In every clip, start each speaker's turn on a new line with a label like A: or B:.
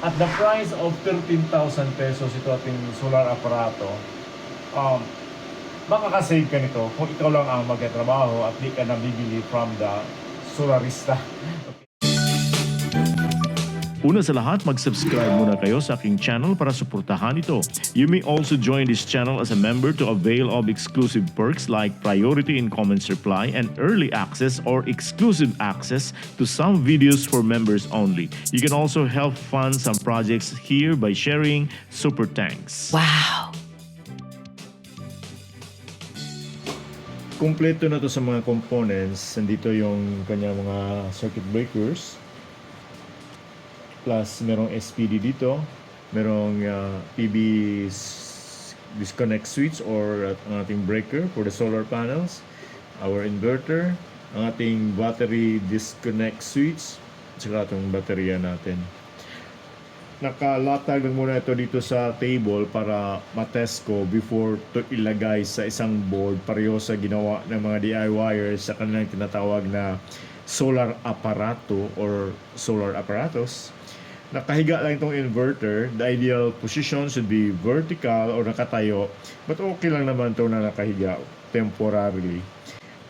A: At the price of 13,000 pesos ito ating solar aparato, makakasave ka nito kung ikaw lang ang magkatrabaho at di ka nabibili from the solarista.
B: Una sa lahat, mag-subscribe muna kayo sa aking channel para suportahan ito. You may also join this channel as a member to avail of exclusive perks like priority in comments reply and early access or exclusive access to some videos for members only. You can also help fund some projects here by sharing super thanks.
C: Wow!
A: Kumpleto na to sa mga components. Nandito yung kanyang mga circuit breakers. Plus, merong SPD dito. Merong PB disconnect switch or ang ating breaker for the solar panels. Our inverter. Ang ating battery disconnect switch. At saka itong baterya natin. Nakalatag lang muna ito dito sa table para matest ko before to ilagay sa isang board. Pareho sa ginawa ng mga DIYers sa kanilang tinatawag na solar aparato or solar apparatus. Nakahiga lang itong inverter. The ideal position should be vertical or nakatayo. But okay lang naman ito na nakahiga temporarily.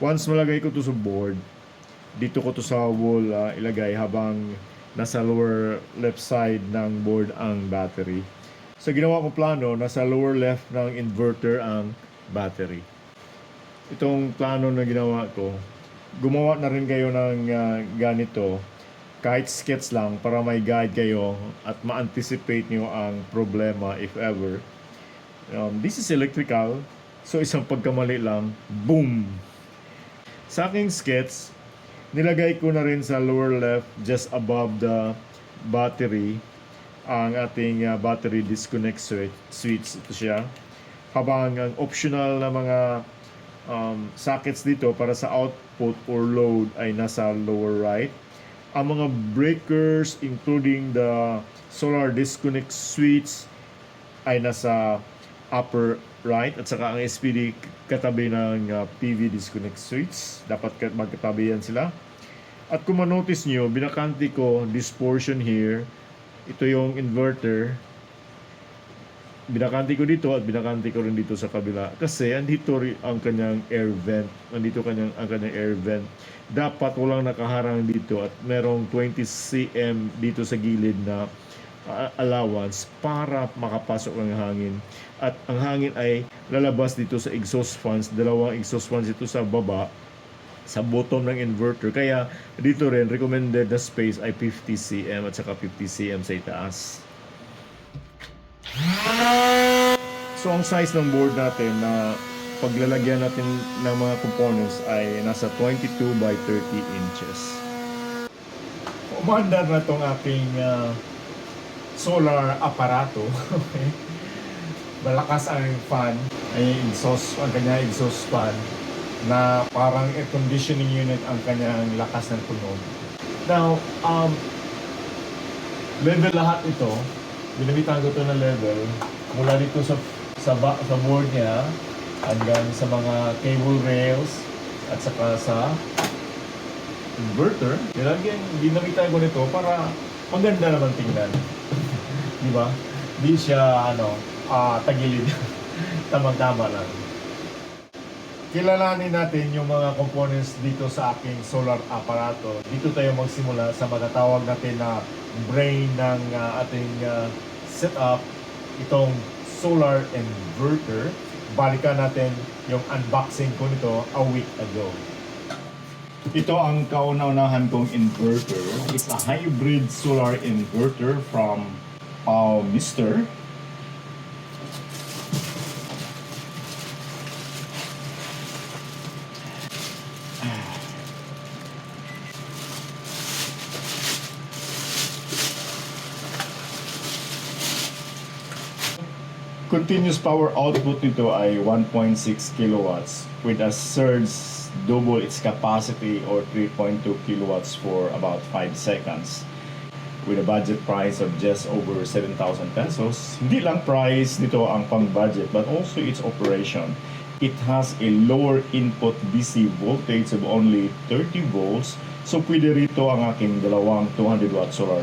A: Once malagay ko ito sa board, dito ko ito sa wall ilagay habang nasa lower left side ng board ang battery. So ginawa ko plano, nasa lower left ng inverter ang battery. Itong plano na ginawa ko, gumawa na rin kayo ng ganito. Kahit sketch lang para may guide kayo at ma-anticipate nyo ang problema if ever. This is electrical, so isang pagkamali lang, boom! Sa aking sketch, nilagay ko na rin sa lower left, just above the battery, ang ating battery disconnect switch. Ito siya. Habang ang optional na mga sockets dito para sa output or load ay nasa lower right. Ang mga breakers including the solar disconnect switch ay nasa upper right at saka ang SPD katabi ng PV disconnect switch. Dapat magkatabi yan sila. At kung ma-notice nyo, binakante ko this portion here. Ito yung inverter. Binakante ko dito at binakante ko rin dito sa kabila. Kasi andito rin ang kanyang air vent. Andito ang kanyang air vent. Dapat walang nakaharang dito at merong 20 cm dito sa gilid na allowance para makapasok ang hangin. At ang hangin ay lalabas dito sa exhaust fans. Dalawang exhaust fans ito sa baba, sa bottom ng inverter. Kaya dito rin recommended na space ay 50 cm at saka 50 cm sa itaas. So ang size ng board natin na paglalagyan natin ng mga components ay nasa 22 by 30 inches. Umandar na itong aking solar aparato. Okay. Malakas ang fan, ay ang kanyang exhaust fan na parang air conditioning unit ang kanyang lakas ng tunog. Now, level lahat ito. Binamitan ko ito na level mula dito sa board niya hanggang sa mga cable rails at saka sa inverter. Binamitan ko nito para maganda naman tingnan. Di ba? Di siya tagilid. Tamang-tama lang. Kilalanin natin yung mga components dito sa aking solar aparato. Dito tayo magsimula sa matatawag natin na brain ng ating setup, itong solar inverter. Balikan natin yung unboxing ko nito a week ago. Ito ang kauna-unahan kong inverter. It's a hybrid solar inverter from Mister. Continuous power output nito ay 1.6 kilowatts with a surge double its capacity or 3.2 kilowatts for about 5 seconds. With a budget price of just over 7,000 pesos. Hindi lang price nito ang pang-budget but also its operation. It has a lower input DC voltage of only 30 volts. So pwede rito ang aking dalawang 200 watt solar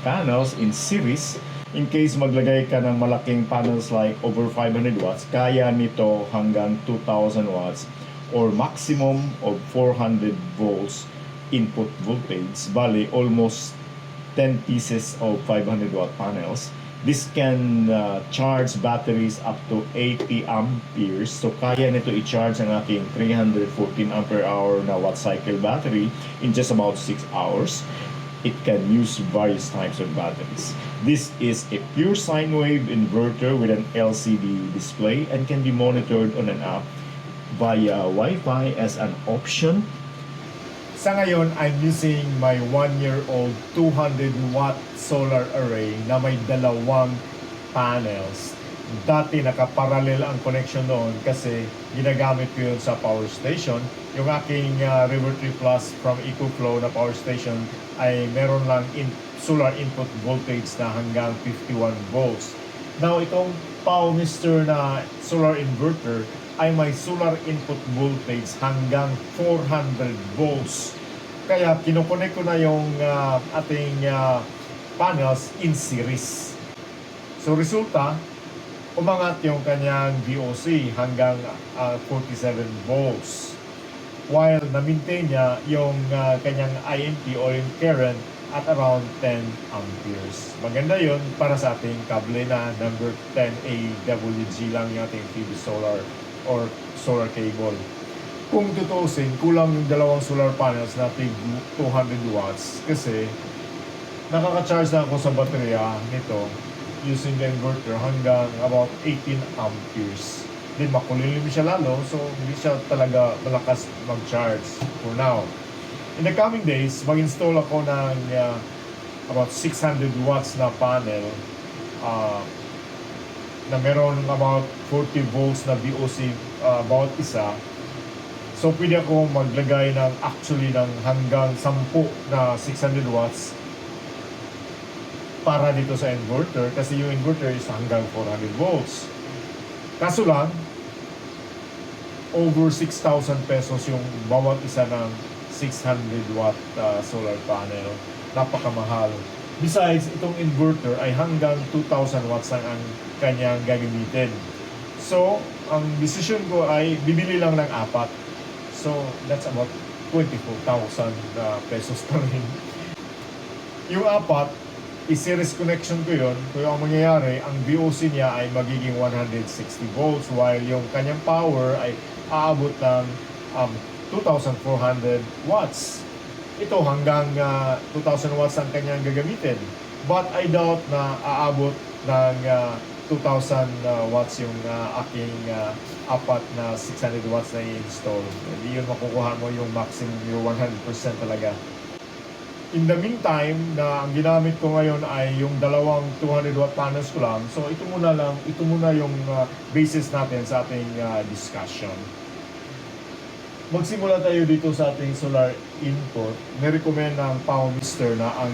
A: panels in series. In case maglagay ka ng malaking panels like over 500 watts, kaya nito hanggang 2,000 watts or maximum of 400 volts input voltage. Bali, almost 10 pieces of 500 watt panels. This can charge batteries up to 80 amperes. So kaya nito i-charge ang aking 314 ampere hour na watt cycle battery in just about 6 hours. It can use various types of batteries. This is a pure sine wave inverter with an LCD display and can be monitored on an app via Wi-Fi as an option. Sa ngayon, I'm using my 1-year-old 200 watt solar array na may dalawang panels. Dati nakaparallel ang connection doon kasi ginagamit ko yun sa power station. Yung aking River Tree Plus from EcoFlow na power station ay meron lang solar input voltage na hanggang 51 volts. Now, itong Powmister na solar inverter ay may solar input voltage hanggang 400 volts. Kaya kinukonek ko na yung ating panels in series. So resulta, umangat yung kanyang VOC hanggang 47 volts. While na-maintain niya yung kanyang IMP o yung current at around 10 amperes. Maganda yun para sa ating kable na number 10 AWG lang yung ating PV solar or solar cable. Kung tutusin, kulang yung dalawang solar panels natin 200 watts kasi nakaka-charge na ako sa baterya nito using the inverter hanggang about 18 amperes. Then makulilim siya lalo, so hindi siya talaga malakas mag-charge for now. In the coming days, mag-install ako ng about 600 watts na panel na meron about 40 volts na VOC bawat isa. So pwede ako maglagay ng hanggang 10 na 600 watts para dito sa inverter kasi yung inverter is hanggang 400 volts. Kaso lang, over 6,000 pesos yung bawat isa ng 600 watt solar panel. Napakamahal. Besides, itong inverter ay hanggang 2,000 watts ang kanyang gagamitin. So, ang decision ko ay bibili lang ng 4. So, that's about 24,000 pesos pa rin. Yung 4, i-series connection ko yun. Kaya ang mangyayari, ang VOC niya ay magiging 160 volts while yung kanyang power ay aabot ng 2,400 watts. Ito hanggang 2,000 watts ang kanyang gagamitin. But I doubt na aabot ng 2,000 watts yung aking 4 na 600 watts na i-install. Hindi yun makukuha mo yung maximum, yung 100% talaga. In the meantime, na ang ginamit ko ngayon ay yung dalawang 200 watt panels ko lang. So ito muna yung basis natin sa ating discussion. Magsimula tayo dito sa ating solar input. Nirecommend ng Powmister na ang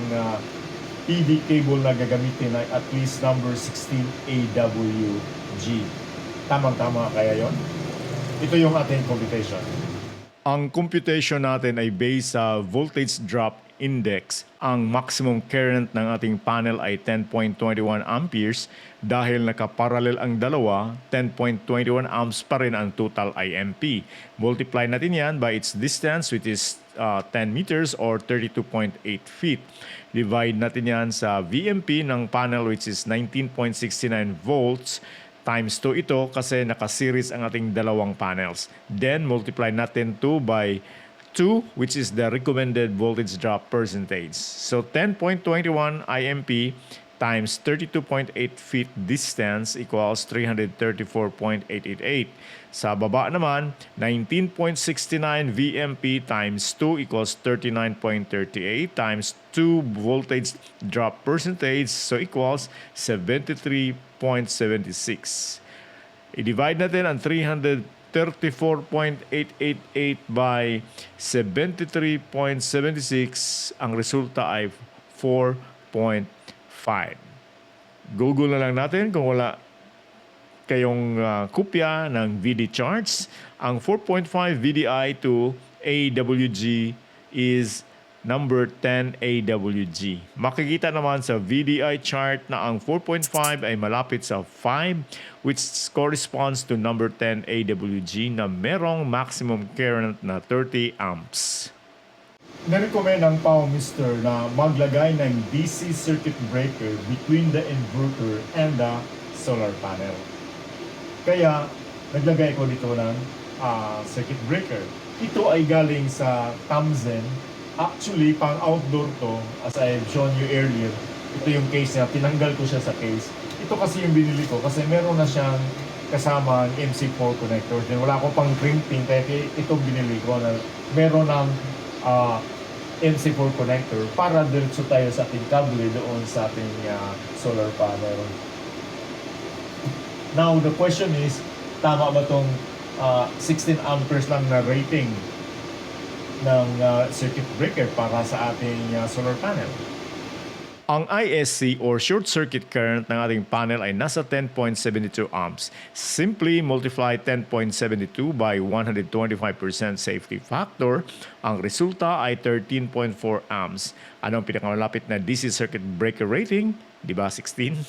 A: PV cable na gagamitin ay at least number 16 AWG. Tamang-tama kaya yon? Ito yung ating computation. Ang computation natin ay based sa voltage drop index. Ang maximum current ng ating panel ay 10.21 amperes dahil nakaparallel ang dalawa, 10.21 amps pa rin ang total IMP. Multiply natin yan by its distance which is 10 meters or 32.8 feet. Divide natin yan sa VMP ng panel which is 19.69 volts times 2 ito kasi naka-series ang ating dalawang panels. Then multiply natin 2 by 2 which is the recommended voltage drop percentage. So 10.21 IMP times 32.8 feet distance equals 334.888. Sa baba naman, 19.69 VMP times 2 equals 39.38 times 2 voltage drop percentage so equals 73.76. I-divide natin ang 34.888 by 73.76. Ang resulta ay 4.5. Google na lang natin kung wala kayong kopya ng VD charts. Ang 4.5 VDI to AWG is number 10 AWG. Makikita naman sa VDI chart na ang 4.5 ay malapit sa 5 which corresponds to number 10 AWG na merong maximum current na 30 amps. Nirecommend ang PowerMister na maglagay ng DC circuit breaker between the inverter and the solar panel. Kaya naglagay ko dito ng circuit breaker. Ito ay galing sa Tamzen. Actually, pang outdoor to, as I've shown you earlier, ito yung case niya, tinanggal ko siya sa case. Ito kasi yung binili ko kasi meron na siyang kasamang MC4 connector. Then wala ko pang crimping, kaya itong binili ko na meron ng MC4 connector para diretso tayo sa ating kable doon sa ating solar panel. Now, the question is, tama ba itong 16 amperes lang na rating ng circuit breaker para sa ating solar panel? Ang ISC or short circuit current ng ating panel ay nasa 10.72 amps. Simply multiply 10.72 by 125% safety factor. Ang resulta ay 13.4 amps. Ano ang pinakamalapit na DC circuit breaker rating? Di ba 16?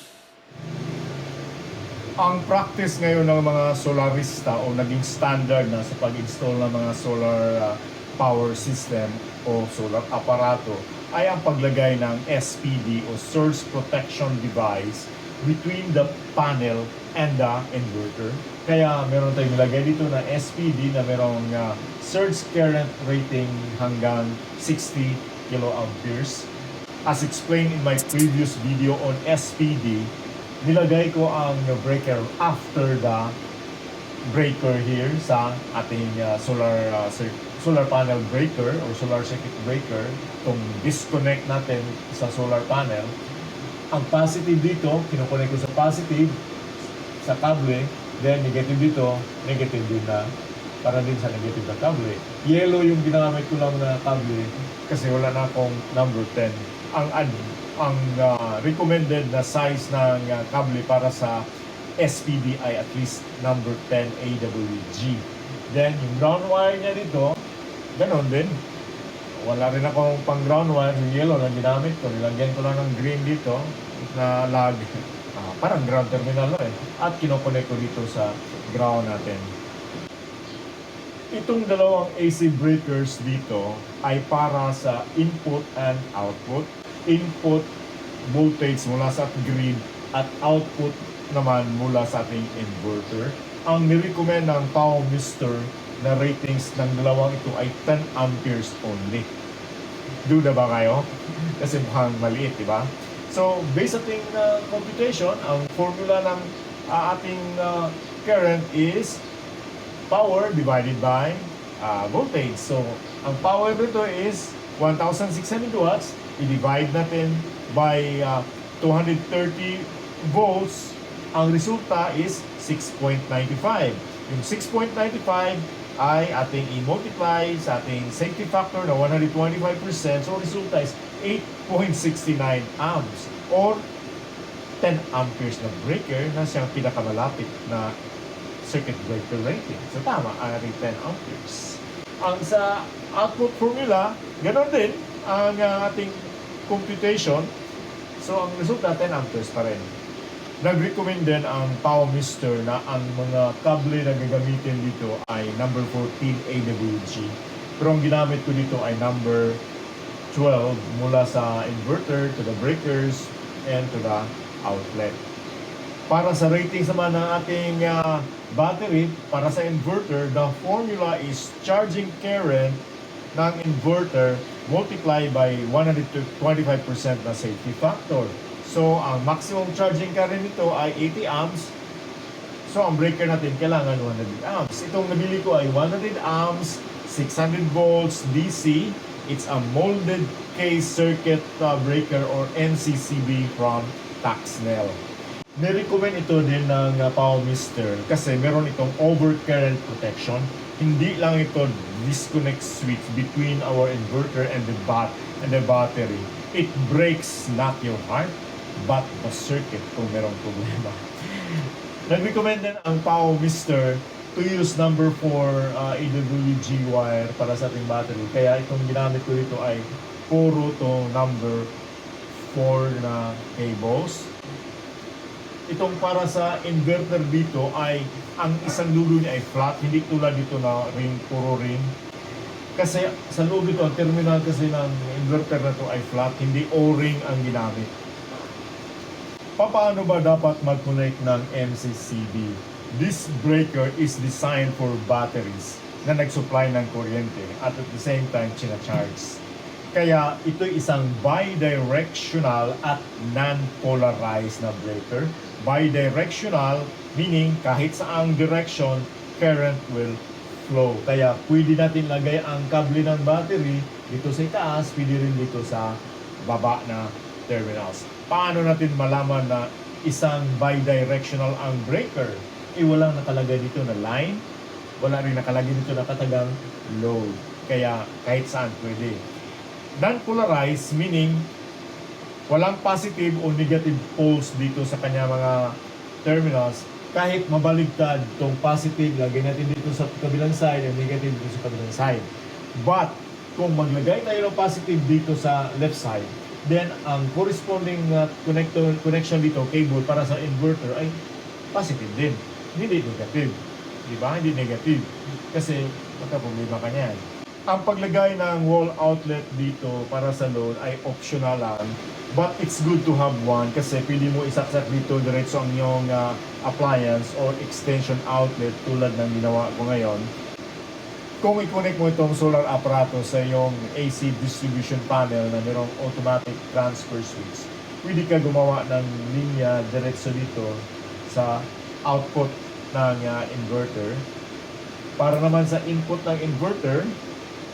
A: Ang practice ngayon ng mga solarista o naging standard na sa pag-install ng mga solar power system o solar aparato ay ang paglagay ng SPD o Surge Protection Device between the panel and the inverter. Kaya meron tayong nilagay dito na SPD na merong surge current rating hanggang 60 kiloamperes. As explained in my previous video on SPD, nilagay ko ang breaker after the breaker here sa ating solar panel breaker or solar circuit breaker. Kung disconnect natin sa solar panel, ang positive dito, kinoconnect ko sa positive sa kable, then negative dito, negative din na para din sa negative na kable. Yellow yung ginamit ko lang na kable kasi wala na akong number 10. Ang recommended na size ng kable para sa SPD ay at least number 10 AWG. Then, yung ground wire niya dito, ganon din. Wala rin akong pang ground wire, yung yellow na ginamit ko. Nilagyan ko lang ng green dito na lag. Parang ground terminal na At kinoconnect ko dito sa ground natin. Itong dalawang AC breakers dito ay para sa input and output. Input voltage mula sa grid at output naman mula sa ating inverter. Ang nirecommend ng PowerMister na ratings ng dalawang ito ay 10 amperes only. Duda ba kayo? Kasi mukhang maliit, di ba? So, based sa ating computation, ang formula ng ating current is power divided by voltage. So, ang power nito is 1,600 watts. I-divide natin by 230 volts. Ang resulta is 6.95. Yung 6.95 ay ating i-multiply sa ating safety factor na 125%. So, resulta is 8.69 amps or 10 amperes na breaker na siyang pinakamalapit na circuit breaker rating. So, tama ang ating 10 amperes. Ang sa output formula, ganoon din ang ating computation. So, ang resulta 10 amperes pa rin. Nag-recommend din ang PowerMister na ang mga kable na gagamitin dito ay number 14 AWG. Pero ang ginamit ko dito ay number 12 mula sa inverter to the breakers and to the outlet. Para sa ratings naman ng ating battery, para sa inverter, the formula is charging current ng inverter multiply by 125% na safety factor. So, ang maximum charging current nito ay 80 amps. So, ang breaker natin kailangan 100 amps. Itong nabili ko ay 100 amps, 600 volts DC. It's a molded case circuit breaker or MCCB from Taxnell. Nirecommend ito din ng PowerMister kasi meron itong overcurrent protection. Hindi lang ito disconnect switch between our inverter and the battery. It breaks not your heart, but the circuit kung merong problema. Nag-recommend din ang PowerMister to use number 4 AWG wire para sa ating battery. Kaya itong ginamit ko dito ay puro to number 4 na cables. Itong para sa inverter dito ay ang isang dulo niya ay flat, hindi tulad dito na ring, puro ring. Kasi sa loob ito, ang terminal kasi ng inverter na to ay flat, hindi O-ring ang ginamit. Paano ba dapat mag-connect ng MCCB? This breaker is designed for batteries na nag-supply ng kuryente at the same time charge. Kaya ito isang bidirectional at non-polarized na breaker. Bidirectional meaning kahit saang direction, current will flow. Kaya pwede natin lagay ang kable ng battery dito sa itaas, pwede rin dito sa baba na terminals. Paano natin malaman na isang bidirectional ang breaker? Walang nakalagay dito na line, wala rin nakalagay dito na katagang load. Kaya kahit saan pwede. Non-polarized meaning walang positive o negative poles dito sa kanya mga terminals. Kahit mabaligtad itong positive, lagay natin dito sa kabilang side and negative dito sa kabilang side. But kung maglagay tayo ng positive dito sa left side, then ang corresponding connection dito, cable para sa inverter ay positive din. Hindi negative. Diba? Hindi negative. Kasi magka-problema ka niyan. Ang paglagay ng wall outlet dito para sa load ay optional lang. But it's good to have one kasi pwede mo isaksak dito diretso ang iyong appliance or extension outlet tulad ng ginawa ko ngayon. Kung i-connect mo itong solar apparatus sa iyong AC distribution panel na mayroong automatic transfer switch, pwede ka gumawa ng linya diretso dito sa output ng inverter. Para naman sa input ng inverter,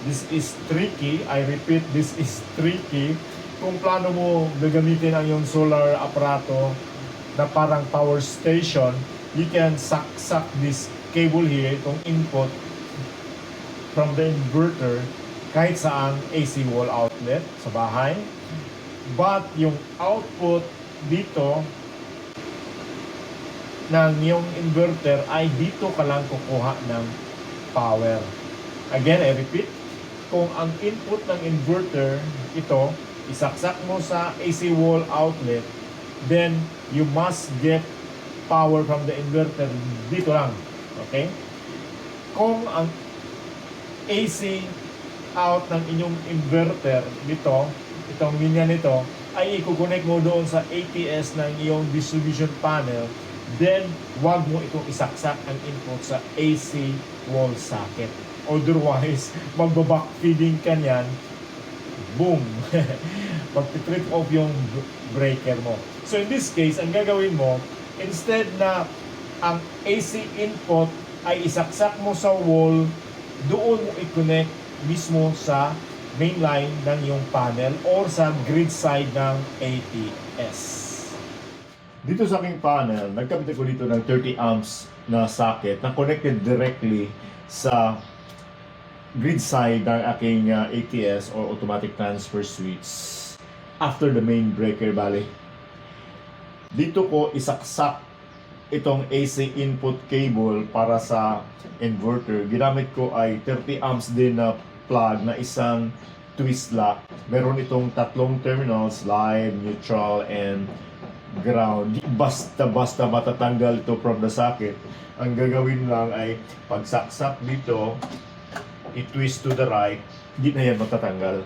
A: this is tricky. I repeat, this is tricky. Kung plano mo gagamitin ang iyong solar aparato na parang power station, you can suck this cable here, itong input from the inverter kahit saang AC wall outlet sa bahay. But yung output dito ng iyong inverter ay dito ka lang kukuha ng power. Again, I repeat, kung ang input ng inverter ito, isaksak mo sa AC wall outlet, then you must get power from the inverter dito lang. Okay? Kung ang AC out ng inyong inverter dito, itong linya nito, ay i-connect mo doon sa ATS ng iyong distribution panel, then wag mo itong isaksak ang input sa AC wall socket. Otherwise, magbaback feeding ka niyan, boom! Magti-trip off yung breaker mo. So in this case, ang gagawin mo, instead na ang AC input ay isaksak mo sa wall, doon mo i-connect mismo sa main line ng iyong panel or sa grid side ng ATS. Dito sa aking panel, nagkabit ko dito ng 30 amps na socket na connected directly sa grid side ng aking ATS or automatic transfer switch after the main breaker bali. Dito ko isaksak itong AC input cable para sa inverter. Ginamit ko ay 30 amps din na plug na isang twist lock. Meron itong tatlong terminals, live, neutral, and ground. Basta-basta matatanggal ito from the socket. Ang gagawin lang ay pagsaksak dito, i-twist to the right, hindi na yan matatanggal.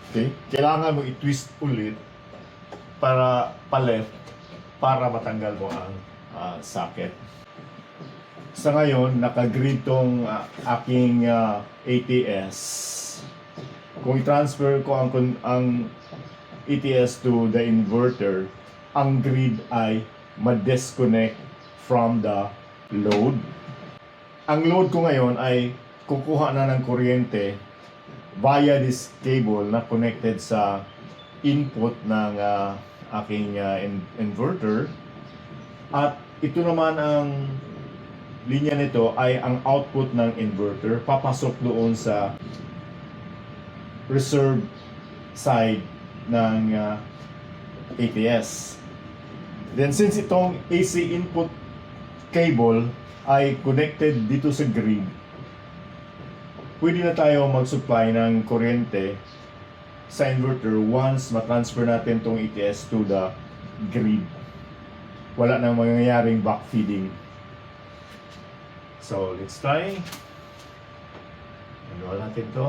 A: Okay? Kailangan mo i-twist ulit para pa-left para matanggal mo ang socket. Sa ngayon, naka-grid tong aking ATS. Kung i-transfer ko ang ATS to the inverter, ang grid ay ma-disconnect from the load. Ang load ko ngayon ay kukuha na ng kuryente via this cable na connected sa input ng aking inverter. At ito naman ang linya nito ay ang output ng inverter papasok doon sa reserve side ng ATS. Then since itong AC input cable ay connected dito sa grid, pwede na tayo mag-supply ng kuryente sa inverter once ma-transfer natin tong ETS to the grid. Wala nang mangyayaring backfeeding. So, let's try. Manual natin to.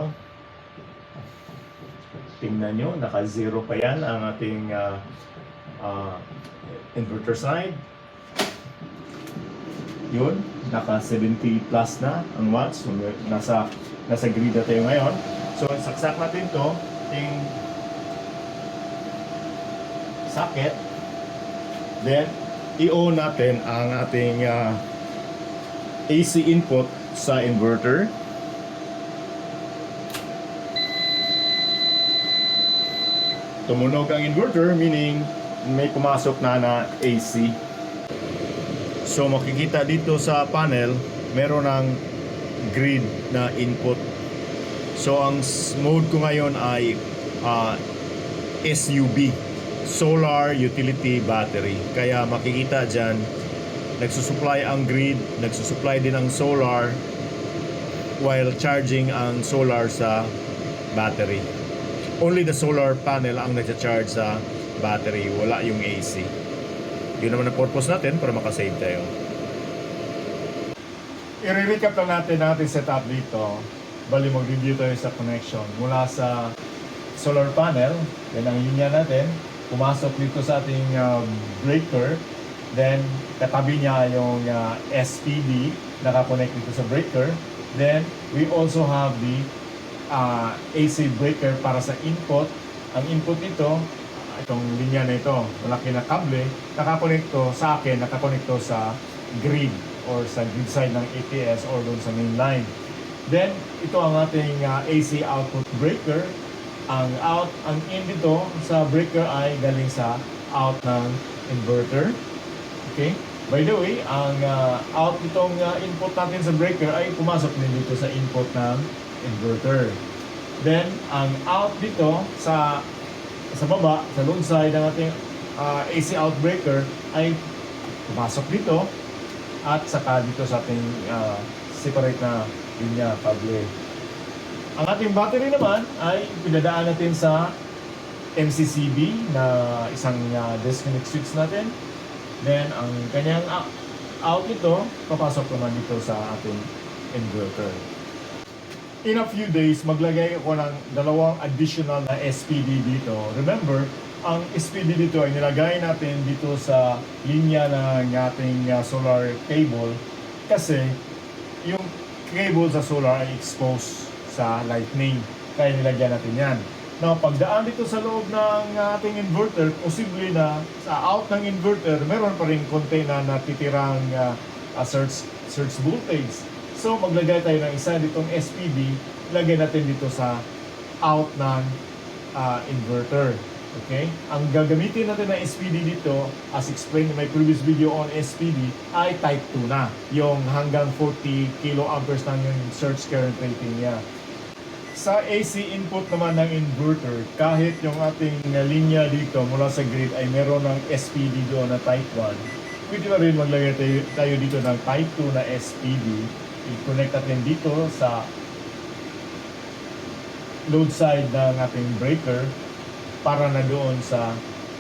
A: Tingnan nyo, naka-zero pa yan ang ating inverter side. Yun, naka 70 plus na ang watts. So, nasa grid na tayo ngayon. So, saksak natin to, ating socket. Then, i-on natin ang ating AC input sa inverter. Tumunog ang inverter, meaning may pumasok na AC. So makikita dito sa panel, meron ng grid na input. So ang mode ko ngayon ay SUB, Solar Utility Battery. Kaya makikita dyan, nagsusupply ang grid, nagsusupply din ang solar while charging ang solar sa battery. Only the solar panel ang nagcha-charge sa battery, wala yung AC. Yun naman ang purpose natin para makasave tayo. I-recap lang natin ang ating setup dito. Bali mag-review tayo sa connection. Mula sa solar panel, yan ang linya natin. Pumasok dito sa ating breaker. Then, katabi niya yung SPD, nakakonect dito sa breaker. Then, we also have the AC breaker para sa input. Ang input nito, itong linya na ito, malaki na kable, nakakonekto sa akin, nakakonekto sa grid or sa grid side ng ATS or doon sa main line. Then, ito ang ating AC output breaker. Ang in dito sa breaker ay galing sa out ng inverter. Okay? By the way, ang out nitong input natin sa breaker ay pumasok din dito sa input ng inverter. Then, ang out dito sa baba, sa load side ng ating AC out breaker ay pumasok dito at saka dito sa ating separate na linya, kable. Ang ating battery naman ay pinadaan natin sa MCCB na isang disconnect switch natin. Then, ang kanyang out ito, papasok naman dito sa ating inverter. In a few days, maglagay ako ng dalawang additional na SPD dito. Remember, ang SPD dito ay nilagay natin dito sa linya ng ating solar cable kasi yung cable sa solar ay exposed sa lightning. Kaya nilagyan natin yan. Now, pagdaan dito sa loob ng ating inverter, posible na sa out ng inverter, meron pa rin konti na natitirang surge voltage. So, maglagay tayo ng isa ditong SPD, lagay natin dito sa out ng inverter. Okay? Ang gagamitin natin ng SPD dito, as explained in my previous video on SPD, ay type 2 na. Yung hanggang 40 kiloamperes lang yung surge current rating niya. Sa AC input naman ng inverter, kahit yung ating linya dito mula sa grid ay meron ng SPD doon na type 1, pwede na rin maglagay tayo dito ng type 2 na SPD. I-connect natin dito sa load side ng ating breaker para na doon sa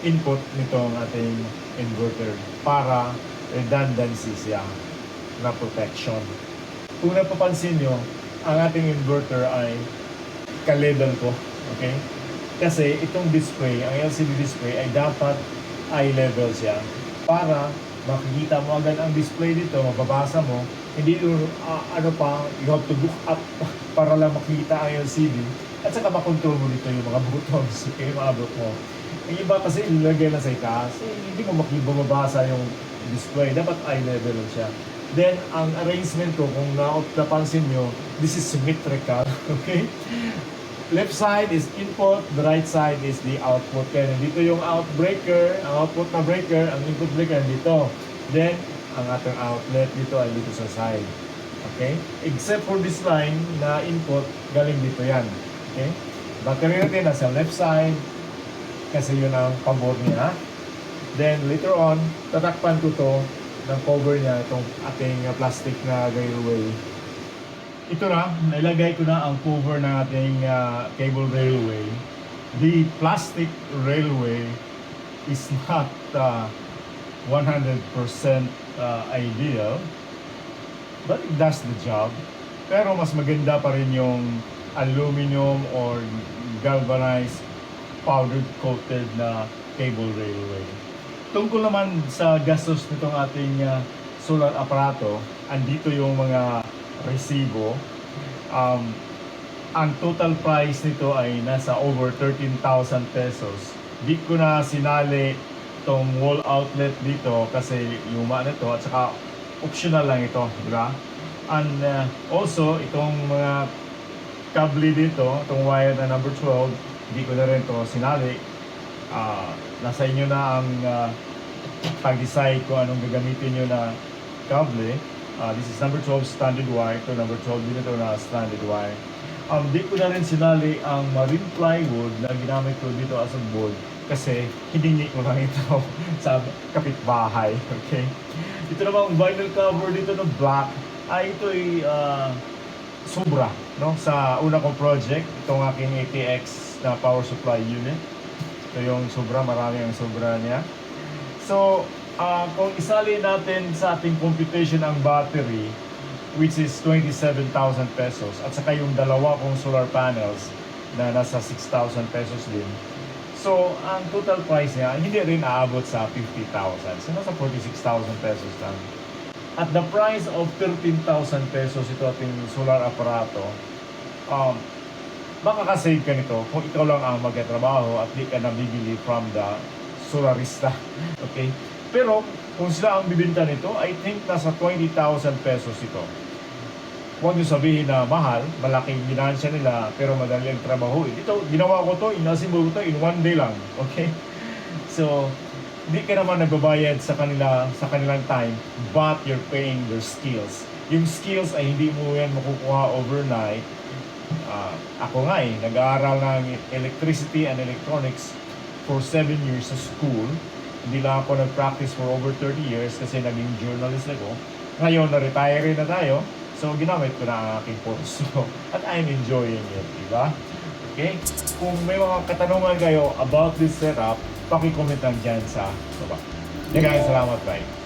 A: input nitong ating inverter para redundancy siya na protection. Kung napapansin nyo, ang ating inverter ay ka-level ko, okay? Kasi itong display, ang LCD display ay dapat eye level siya para makikita mo agad ang display dito, mababasa mo, hindi you have to look up para lang makita ang LCD at saka makontrol mo dito yung mga buttons, okay, maabot mo. Ang iba kasi ilagay na sa itaas, hindi mo mababasa yung display, dapat eye level siya. Then, ang arrangement ko, kung napansin nyo, this is symmetrical, okay? Left side is input, the right side is the output. Kaya nandito yung outbreaker, ang output na breaker, ang input breaker nandito. Then, ang ating outlet dito ay dito sa side. Okay? Except for this line na input, galing dito yan. Okay? Battery natin nasa left side, kasi yun ang pabor niya. Then, later on, tatakpan ko to ng cover niya, itong ating plastic na railway. Ito na, nailagay ko na ang cover ng ating cable railway. the plastic railway is not 100% ideal, but it does the job. Pero mas maganda pa rin yung aluminum or galvanized powdered coated na cable railway. Tungkol naman sa gastos nitong ating solar aparato, andito yung mga resibo. Ang total price nito ay nasa over 13,000 pesos. Di ko na sinali itong wall outlet dito kasi luma na ito at saka optional lang ito, di ba? And also, itong mga kable dito, itong wire na number 12, hindi ko na rin ito sinali. Nasa inyo na ang pag-decide kung anong gagamitin nyo na kable. This is number 12 standard wire. Ito number 12 din ito na standard wire. Di ko na rin sinali ang marine plywood na ginamit ko dito as a board kasi hiningi ko lang ito sa kapitbahay. Okay? Ito namang vinyl cover dito ng black ay ito ay sobra, no? Sa una kong project, itong aking ATX na power supply unit. Ito yung sobra, marami ang sobra niya. So, kung isali natin sa ating computation ang battery, which is 27,000 pesos, at saka yung dalawa kong solar panels na nasa 6,000 pesos din. So, ang total price niya, hindi rin aabot sa 50,000. So, nasa 46,000 pesos lang. At the price of 13,000 pesos ito ating solar aparato, makakasave ka nito kung ikaw lang ang magkatrabaho at di ka nabibili from the solarista. Okay? Pero, kung sila ang bibinta nito, I think nasa 20,000 pesos ito. Huwag nyo sabihin na mahal, malaking binansya nila, pero madali ang trabaho. Ito, ginawa ko to, inasimbo ko to in one day lang. Okay? So, di ka naman nagbabayad sa kanilang time, but you're paying their skills. Yung skills ay hindi mo yan makukuha overnight. Ako nga nag-aaral ng electricity and electronics for 7 years sa school. Hindi lang ako nag-practice for over 30 years kasi naging journalist ako. Ngayon, na-retire na tayo. So, ginamit ko na ang aking kurso. At I'm enjoying it, diba? Okay? Kung may mga katanungan kayo about this setup, paki-comment lang dyan sa baba. Yeah guys, salamat, bye.